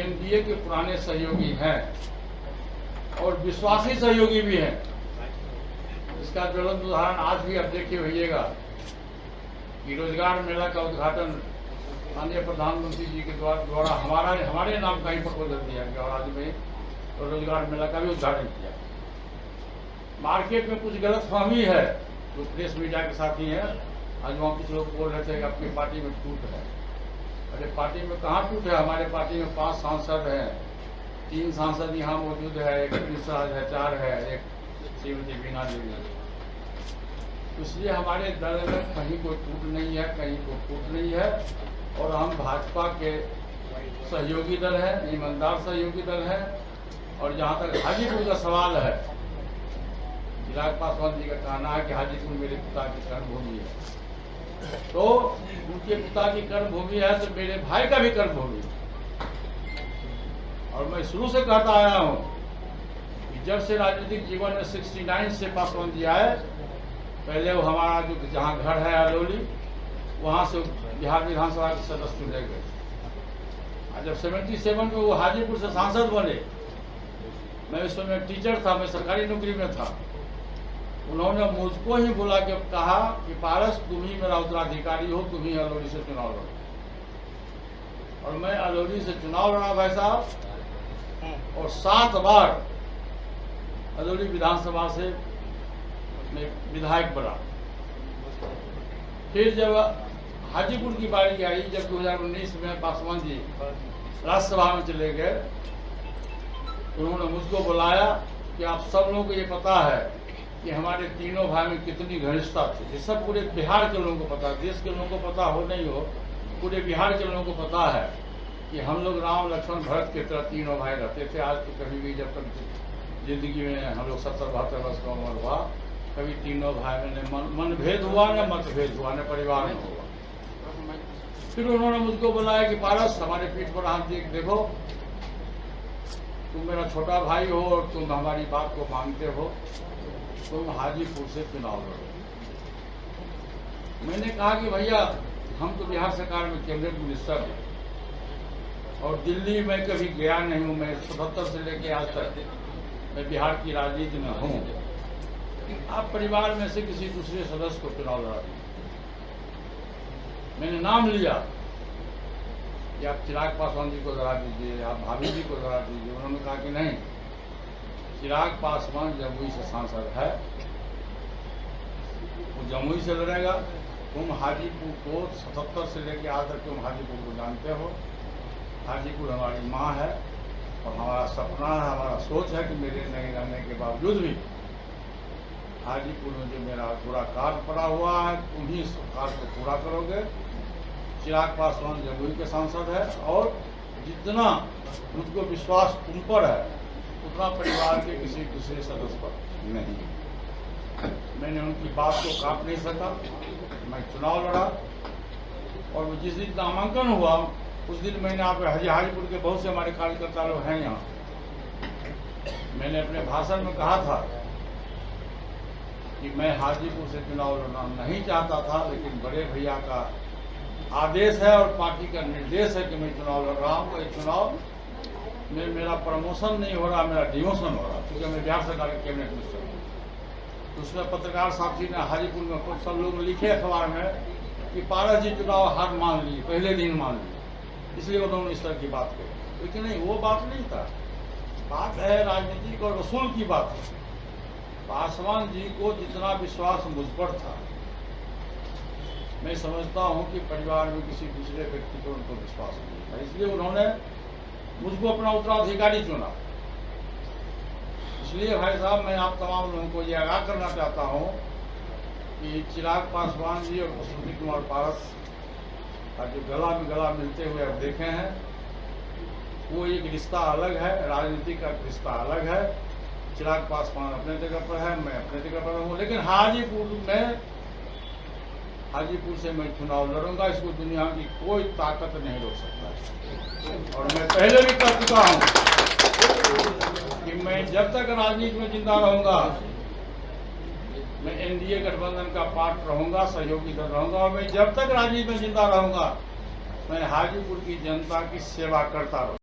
NDA के पुराने सहयोगी हैं और विश्वासी सहयोगी भी हैं। इसका ज्वलंत उदाहरण आज भी आप देखिए होइएगा कि रोजगार मेला का उद्घाटन माननीय प्रधानमंत्री जी के द्वारा हमारे नाम का ही प्रपोजल दिया गया और आज में तो रोजगार मेला का भी उद्घाटन किया। मार्केट में कुछ गलतफहमी है जो प्रेस मीडिया के साथ ही है। आज वहाँ कुछ लोग बोल रहे थे कि अपनी पार्टी में टूट है। अरे पार्टी में कहाँ टूट है? हमारे पार्टी में 5 सांसद हैं, 3 सांसद यहाँ मौजूद है, एक राज है, 4 है, एक श्रीमती बीना देवी है। इसलिए हमारे दल में कहीं कोई टूट नहीं है, कहीं कोई फूट नहीं है और हम भाजपा के सहयोगी दल हैं, ईमानदार सहयोगी दल हैं। और जहाँ तक हाजीपुर का सवाल है, चिराग पासवान जी का कहना है कि हाजीपुर मेरे पिता की कर्मभूमि है, तो उनके पिता की कर्मभूमि है तो मेरे भाई का भी कर्मभूमि है। और मैं शुरू से कहता आया हूँ कि जब से राजनीतिक जीवन में 69 से पासवान जी आए, पहले वो हमारा जो जहाँ घर है अलोली, वहाँ से बिहार विधानसभा के सदस्य चुने गए। और जब 77 में वो हाजीपुर से सांसद बने, मैं उस समय टीचर था, मैं सरकारी नौकरी में था। उन्होंने मुझको ही बुला के कहा कि पारस तुम ही मेरा उत्तराधिकारी हो, तुम ही अलोरी से चुनाव लड़ो। और मैं अलोरी से चुनाव लड़ा भाई साहब, और 7 बार अलोरी विधानसभा से मैं विधायक बना। फिर जब हाजीपुर की बारी आई, जब 2019 में पासवान जी राज्यसभा में चले गए, उन्होंने मुझको बुलाया कि आप सब लोगों को ये पता है कि हमारे तीनों भाई में कितनी घनिष्ठता थी। ये सब पूरे बिहार के लोगों को पता है, देश के लोगों को पता हो नहीं हो, पूरे बिहार के लोगों को पता है कि हम लोग राम लक्ष्मण भरत की तरह तीनों भाई रहते थे। आज तो कभी भी जब तक जिंदगी में हम लोग 70-72 वर्ष का उम्र हुआ, कभी तीनों भाई में मनभेद हुआ, न मतभेद हुआ, न परिवार में हुआ। फिर उन्होंने मुझको बुलाया कि पारस हमारे पीठ पर हाथ देखो, तुम मेरा छोटा भाई हो और तुम हमारी बात को मानते हो, तुम हाजीपुर से चुनाव लड़ो। मैंने कहा कि भैया हम तो बिहार सरकार में कैबिनेट मिनिस्टर हैं और दिल्ली में कभी गया नहीं हूँ। मैं 77 से लेकर आज तक मैं बिहार की राजनीति में हूँ। आप परिवार में से किसी दूसरे सदस्य को चुनाव लड़ा दीजिए। मैंने नाम लिया कि आप चिराग पासवान जी को लड़ा दीजिए, आप भाभी जी को लड़ा दीजिए। उन्होंने कहा कि नहीं, चिराग पासवान जमुई से सांसद है, वो जमुई से लड़ेगा। तुम हाजीपुर को 77 से लेकर आज तक तुम हाजीपुर को जानते हो। हाजीपुर हमारी माँ है और हमारा सपना है, हमारा सोच है कि मेरे नहीं रहने के बावजूद भी हाजीपुर में जो मेरा पूरा कार्य पड़ा हुआ है, तुम ही इस कार्य को पूरा करोगे। चिराग पासवान जमुई के सांसद है और जितना मुझको विश्वास तुम पर है उतना परिवार के किसी दूसरे सदस्य पर नहीं। मैंने उनकी बात को काट नहीं सका, मैं चुनाव लड़ा और जिस दिन नामांकन हुआ उस दिन मैंने आप हाजीपुर के बहुत से हमारे कार्यकर्ता लोग हैं यहाँ, मैंने अपने भाषण में कहा था कि मैं हाजीपुर से चुनाव लड़ना नहीं चाहता था, लेकिन बड़े भैया का आदेश है और पार्टी का निर्देश है कि मैं चुनाव लड़ रहा हूँ। तो ये चुनाव में मेरा प्रमोशन नहीं हो रहा, मेरा डिमोशन हो रहा, क्योंकि मैं बिहार सरकार के कैबिनेट मिनिस्टर हूँ। तो उसमें पत्रकार साथी ने हाजीपुर में कुछ सब लोग लिखे अखबार में कि पारस जी चुनाव हार मान ली, पहले दिन मान ली, इसलिए उन्होंने इस तरह की बात कही। लेकिन नहीं, वो बात नहीं था। बात है राजनीतिक और रसूल की बात है। पासवान जी को जितना विश्वास मुझ पर था, मैं समझता हूं कि परिवार में किसी दूसरे व्यक्ति को उनको विश्वास नहीं था, इसलिए उन्होंने मुझको अपना उत्तराधिकारी चुना। इसलिए भाई साहब मैं आप तमाम लोगों को ये आगाह करना चाहता हूं कि चिराग पासवान जी और पुष्पवती कुमार पारस का जो गला में गला मिलते हुए अब देखे हैं, वो एक रिश्ता अलग है, राजनीति का रिश्ता अलग है। चिराग पासवान अपने जगह पर है, मैं अपने जगह पर हूँ, लेकिन हाजीपुर से मैं चुनाव लड़ूंगा। इसको दुनिया की कोई ताकत नहीं रोक सकता। और मैं पहले भी कह चुका हूं कि मैं जब तक राजनीति में जिंदा रहूंगा, मैं एनडीए गठबंधन का पार्ट रहूंगा, सहयोगी दल रहूंगा। और मैं जब तक राजनीति में जिंदा रहूंगा, मैं हाजीपुर की जनता की सेवा करता रहूंगा।